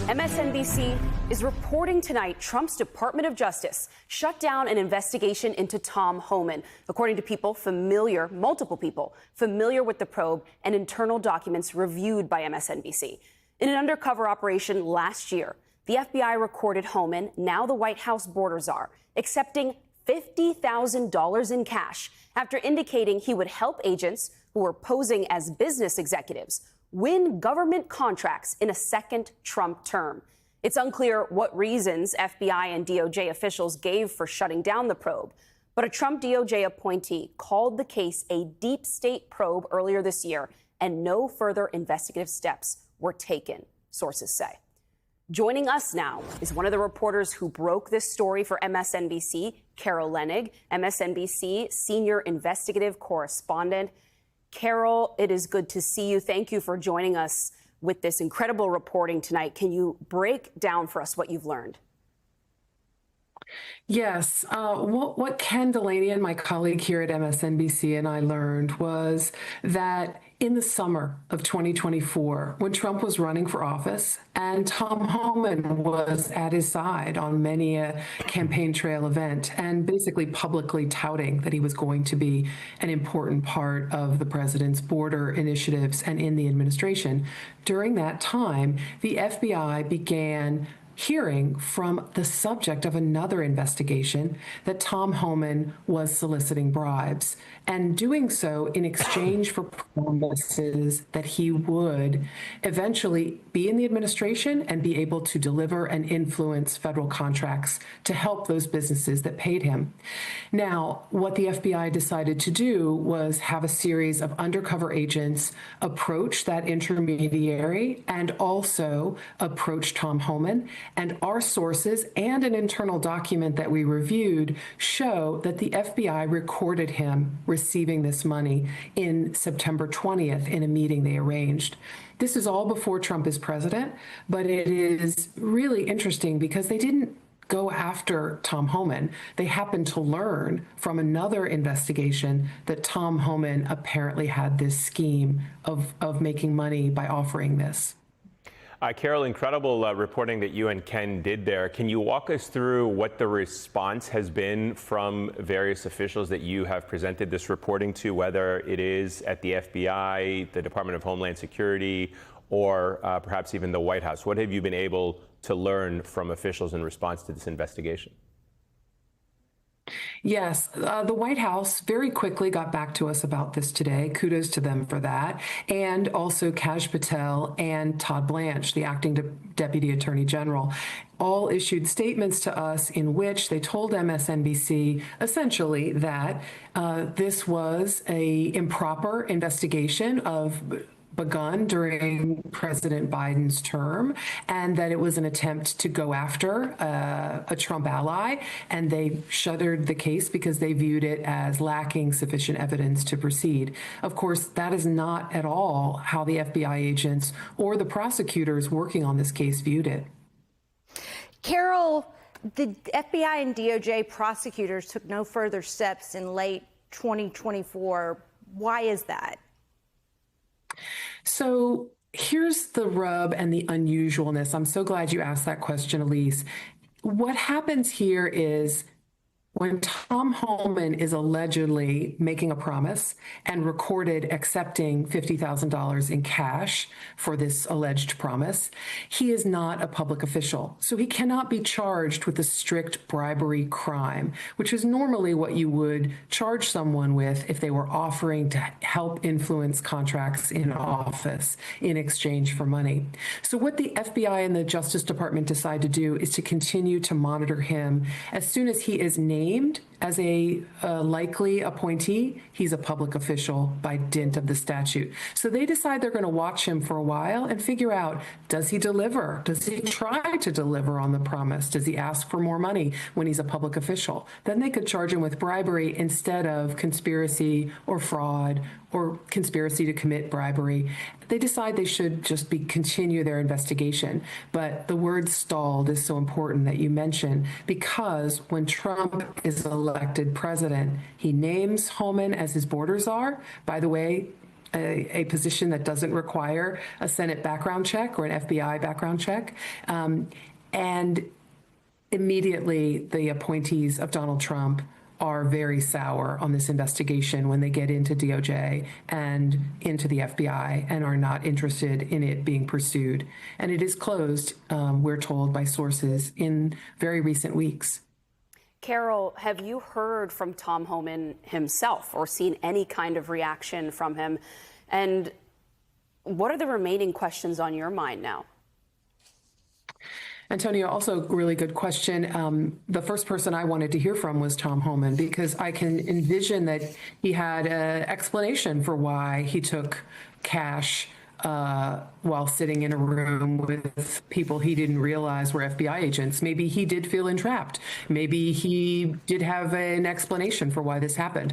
MSNBC is reporting tonight Trump's Department of Justice shut down an investigation into Tom Homan, according to multiple people familiar with the probe and internal documents reviewed by MSNBC. In an undercover operation last year, the FBI recorded Homan, now the White House border czar, accepting $50,000 in cash after indicating he would help agents who were posing as business executives win government contracts in a second Trump term. It's unclear what reasons FBI and DOJ officials gave for shutting down the probe, but a Trump DOJ appointee called the case a deep state probe earlier this year, and no further investigative steps were taken, sources say. Joining us now is one of the reporters who broke this story for MSNBC, Carol Leonnig, MSNBC senior investigative correspondent. Carol, it is good to see you. Thank you for joining us with this incredible reporting tonight. Can you break down for us what you've learned? Yes. What Ken Delaney and my colleague here at MSNBC and I learned was that in the summer of 2024, when Trump was running for office and Tom Homan was at his side on many a campaign trail event and basically publicly touting that he was going to be an important part of the president's border initiatives and in the administration, during that time, the FBI began hearing from the subject of another investigation that Tom Homan was soliciting bribes and doing so in exchange for promises that he would eventually be in the administration and be able to deliver and influence federal contracts to help those businesses that paid him. Now, what the FBI decided to do was have a series of undercover agents approach that intermediary and also approach Tom Homan. And our sources and an internal document that we reviewed show that the FBI recorded him receiving this money in September 20th in a meeting they arranged. This is all before Trump is president, but it is really interesting because they didn't go after Tom Homan. They happened to learn from another investigation that Tom Homan apparently had this scheme of making money by offering this. Carol, incredible reporting that you and Ken did there. Can you walk us through what the response has been from various officials that you have presented this reporting to, whether it is at the FBI, the Department of Homeland Security, or perhaps even the White House? What have you been able to learn from officials in response to this investigation? Yes, the White House very quickly got back to us about this today. Kudos to them for that. And also Kaj Patel and Todd Blanche, the acting Deputy Attorney General, all issued statements to us in which they told MSNBC essentially that this was an improper investigation begun during President Biden's term, and that it was an attempt to go after a Trump ally, and they shuttered the case because they viewed it as lacking sufficient evidence to proceed. Of course, that is not at all how the FBI agents or the prosecutors working on this case viewed it. Carol, the FBI and DOJ prosecutors took no further steps in late 2024. Why is that? So here's the rub and the unusualness. I'm so glad you asked that question, Elise. What happens here is when Tom Homan is allegedly making a promise and recorded accepting $50,000 in cash for this alleged promise, he is not a public official. So he cannot be charged with a strict bribery crime, which is normally what you would charge someone with if they were offering to help influence contracts in office in exchange for money. So what the FBI and the Justice Department decide to do is to continue to monitor him. As soon as he is named as a likely appointee, he's a public official by dint of the statute. So they decide they're going to watch him for a while and figure out, does he deliver? Does he try to deliver on the promise? Does he ask for more money when he's a public official? Then they could charge him with bribery instead of conspiracy or fraud or conspiracy to commit bribery. They decide they should just continue their investigation. But the word stalled is so important that you mention, because when Trump is elected president, he names Homan as his border czar. By the way, a position that doesn't require a Senate background check or an FBI background check. And immediately, the appointees of Donald Trump are very sour on this investigation when they get into DOJ and into the FBI and are not interested in it being pursued. And it is closed, we're told by sources, in very recent weeks. Carol, have you heard from Tom Homan himself or seen any kind of reaction from him? And what are the remaining questions on your mind now? Antonio, also a really good question. The first person I wanted to hear from was Tom Homan, because I can envision that he had an explanation for why he took cash while sitting in a room with people he didn't realize were FBI agents. Maybe he did feel entrapped. Maybe he did have an explanation for why this happened.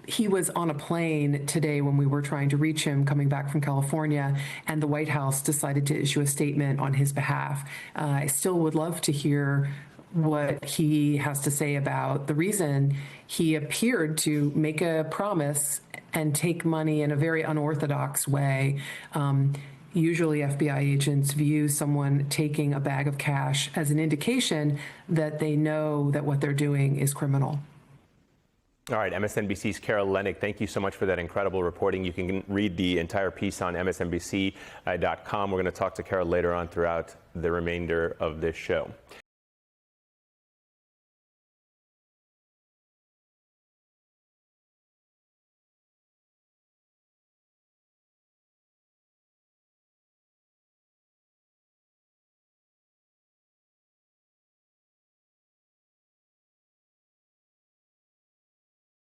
He was on a plane today when we were trying to reach him coming back from California, and the White House decided to issue a statement on his behalf. I still would love to hear what he has to say about the reason he appeared to make a promise and take money in a very unorthodox way. Usually FBI agents view someone taking a bag of cash as an indication that they know that what they're doing is criminal. All right, MSNBC's Carol Leonnig, thank you so much for that incredible reporting. You can read the entire piece on MSNBC.com. We're going to talk to Carol later on throughout the remainder of this show.